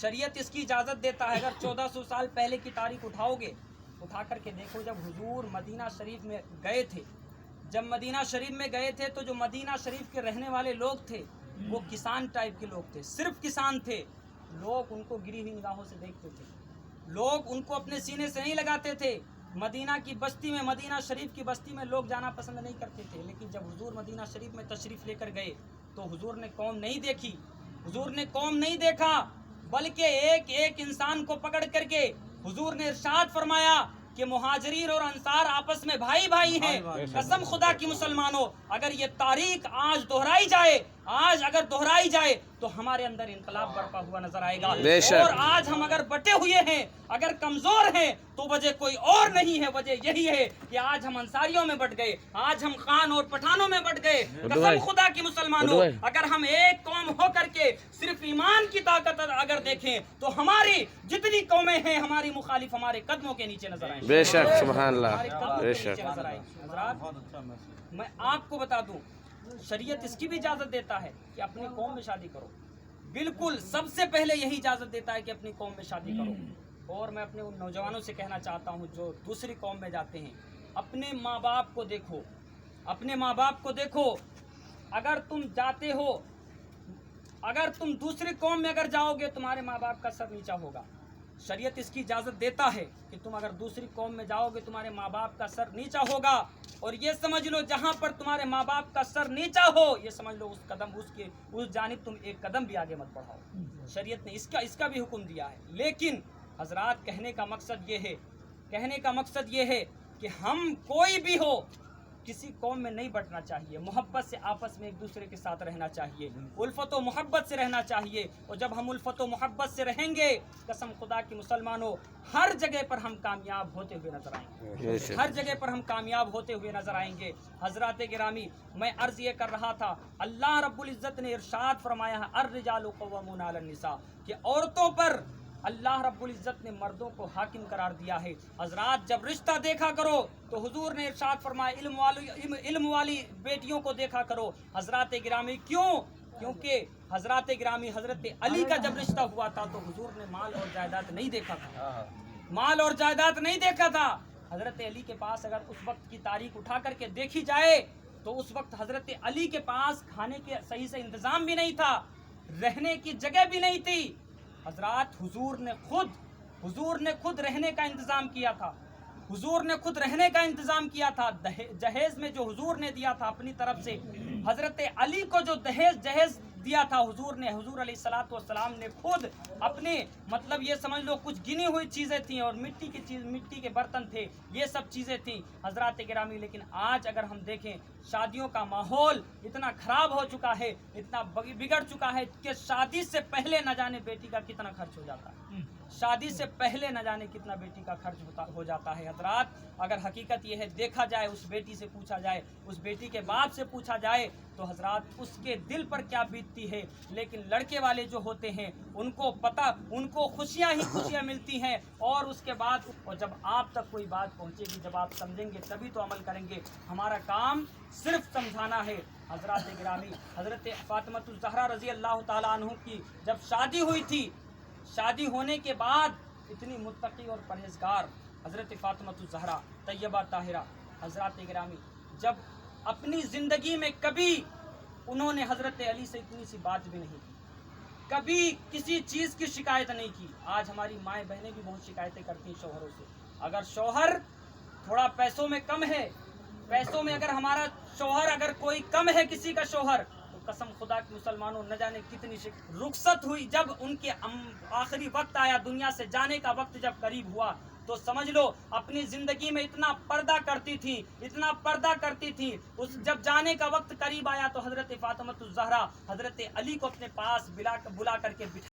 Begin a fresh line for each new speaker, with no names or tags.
شریعت اس کی اجازت دیتا ہے. اگر 1400 سال پہلے کی تاریخ اٹھاؤ گے، اٹھا کر کے دیکھو، جب حضور مدینہ شریف میں گئے تھے، جب مدینہ شریف میں گئے تھے تو جو مدینہ شریف کے رہنے والے لوگ تھے وہ کسان ٹائپ کے لوگ تھے، صرف کسان تھے. لوگ ان کو گری ہوئی نگاہوں سے دیکھتے تھے، لوگ ان کو اپنے سینے سے نہیں لگاتے تھے. مدینہ کی بستی میں، مدینہ شریف کی بستی میں لوگ جانا پسند نہیں کرتے تھے. لیکن جب حضور مدینہ شریف میں تشریف لے کر گئے تو حضور نے قوم نہیں دیکھی، حضور نے قوم نہیں دیکھا، بلکہ ایک ایک انسان کو پکڑ کر کے حضور نے ارشاد فرمایا کہ مہاجرین اور انصار آپس میں بھائی بھائی ہیں. قسم خدا کی مسلمانوں، اگر یہ تاریخ آج دہرائی جائے، آج اگر دہرائی جائے تو ہمارے اندر انقلاب برپا ہوا نظر آئے گا. اور آج ہم اگر بٹے ہوئے ہیں، اگر کمزور ہیں، تو وجہ کوئی اور نہیں ہے، وجہ یہی ہے کہ آج ہم انصاریوں میں بٹ گئے، آج ہم خان اور پٹھانوں میں بٹ گئے. قسم خدا کی مسلمانوں، اگر ہم ایک قوم ہو کر کے صرف ایمان کی طاقت اگر دیکھیں تو ہماری جتنی قومیں ہیں ہماری مخالف ہمارے قدموں کے نیچے نظر آئیں.
بے شک، سبحان اللہ،
بے شک. میں آپ کو بتا دوں، شریعت اس کی بھی اجازت دیتا ہے کہ اپنی قوم میں شادی کرو. بالکل سب سے پہلے یہی اجازت دیتا ہے کہ اپنی قوم میں شادی کرو. اور میں اپنے ان نوجوانوں سے کہنا چاہتا ہوں جو دوسری قوم میں جاتے ہیں، اپنے ماں باپ کو دیکھو، اپنے ماں باپ کو دیکھو. اگر تم جاتے ہو، اگر تم دوسری قوم میں اگر جاؤ گے تمہارے ماں باپ کا سر نیچا ہوگا. شریعت اس کی اجازت دیتا ہے کہ تم اگر دوسری قوم میں جاؤ گے تمہارے ماں باپ کا سر نیچا ہوگا. اور یہ سمجھ لو جہاں پر تمہارے ماں باپ کا سر نیچا ہو، یہ سمجھ لو اس جانب تم ایک قدم بھی آگے مت بڑھاؤ. شریعت نے اس کا بھی حکم دیا ہے. لیکن حضرات، کہنے کا مقصد یہ ہے کہ ہم کوئی بھی ہو کسی قوم میں نہیں بٹنا چاہیے. محبت سے آپس میں ایک دوسرے کے ساتھ رہنا چاہیے، الفت و محبت سے رہنا چاہیے. اور جب ہم الفت و محبت سے رہیں گے، قسم خدا کی مسلمانوں، ہر جگہ پر ہم کامیاب ہوتے ہوئے نظر آئیں گے، ہر جگہ پر ہم کامیاب ہوتے ہوئے نظر آئیں گے. حضرات گرامی، میں عرض یہ کر رہا تھا، اللہ رب العزت نے ارشاد فرمایا ہے الرجال قوامون علی النساء، کہ عورتوں پر اللہ رب العزت نے مردوں کو حاکم قرار دیا ہے. حضرات، جب رشتہ دیکھا کرو تو حضور نے ارشاد فرمایا علم والی بیٹیوں کو دیکھا کرو. حضرات گرامی، کیونکہ حضرات گرامی، حضرت علی کا جب رشتہ ہوا تھا تو حضور نے مال اور جائیداد نہیں دیکھا تھا، مال اور جائیداد نہیں دیکھا تھا. حضرت علی کے پاس اگر اس وقت کی تاریخ اٹھا کر کے دیکھی جائے تو اس وقت حضرت علی کے پاس کھانے کے صحیح سے انتظام بھی نہیں تھا، رہنے کی جگہ بھی نہیں تھی. حضرات، حضور نے خود رہنے کا انتظام کیا تھا، حضور نے خود رہنے کا انتظام کیا تھا. جہیز میں جو حضور نے دیا تھا اپنی طرف سے، حضرت علی کو جو جہیز دیا تھا حضور علیہ الصلوۃ والسلام نے خود اپنے، مطلب یہ سمجھ لو کچھ گنی ہوئی چیزیں تھیں اور مٹی کے برتن تھے، یہ سب چیزیں تھیں. حضرات گرامی، لیکن آج اگر ہم دیکھیں شادیوں کا ماحول اتنا خراب ہو چکا ہے، اتنا بگڑ چکا ہے کہ شادی سے پہلے نہ جانے بیٹی کا کتنا خرچ ہو جاتا ہے، شادی سے پہلے نہ جانے کتنا بیٹی کا خرچ ہو جاتا ہے. حضرات، اگر حقیقت یہ ہے، دیکھا جائے، اس بیٹی سے پوچھا جائے، اس بیٹی کے باپ سے پوچھا جائے تو حضرات اس کے دل پر کیا بیتتی ہے. لیکن لڑکے والے جو ہوتے ہیں ان کو پتہ، ان کو خوشیاں ہی خوشیاں ملتی ہیں. اور اس کے بعد، اور جب آپ تک کوئی بات پہنچے گی، جب آپ سمجھیں گے تبھی تو عمل کریں گے. ہمارا کام صرف سمجھانا ہے. حضرات گرامی، حضرت فاطمۃ الزہرا رضی اللہ تعالیٰ عنہ کی جب شادی ہوئی تھی، شادی ہونے کے بعد اتنی متقی اور پرہیزگار حضرت فاطمۃ الزہرا طیبہ طاہرہ، حضرات گرامی، جب اپنی زندگی میں کبھی انہوں نے حضرت علی سے اتنی سی بات بھی نہیں کی، کبھی کسی چیز کی شکایت نہیں کی. آج ہماری مائیں بہنیں بھی بہت شکایتیں کرتی ہیں شوہروں سے. اگر شوہر تھوڑا پیسوں میں کم ہے، پیسوں میں اگر ہمارا شوہر اگر کوئی کم ہے کسی کا شوہر، تو قسم خدا کی مسلمانوں نہ جانے کتنی رخصت ہوئی. جب ان کے آخری وقت آیا، دنیا سے جانے کا وقت جب قریب ہوا، تو سمجھ لو اپنی زندگی میں اتنا پردہ کرتی تھی، اتنا پردہ کرتی تھی. جب جانے کا وقت قریب آیا تو حضرت فاطمۃ الزہرا حضرت علی کو اپنے پاس بلا کر کے بٹھا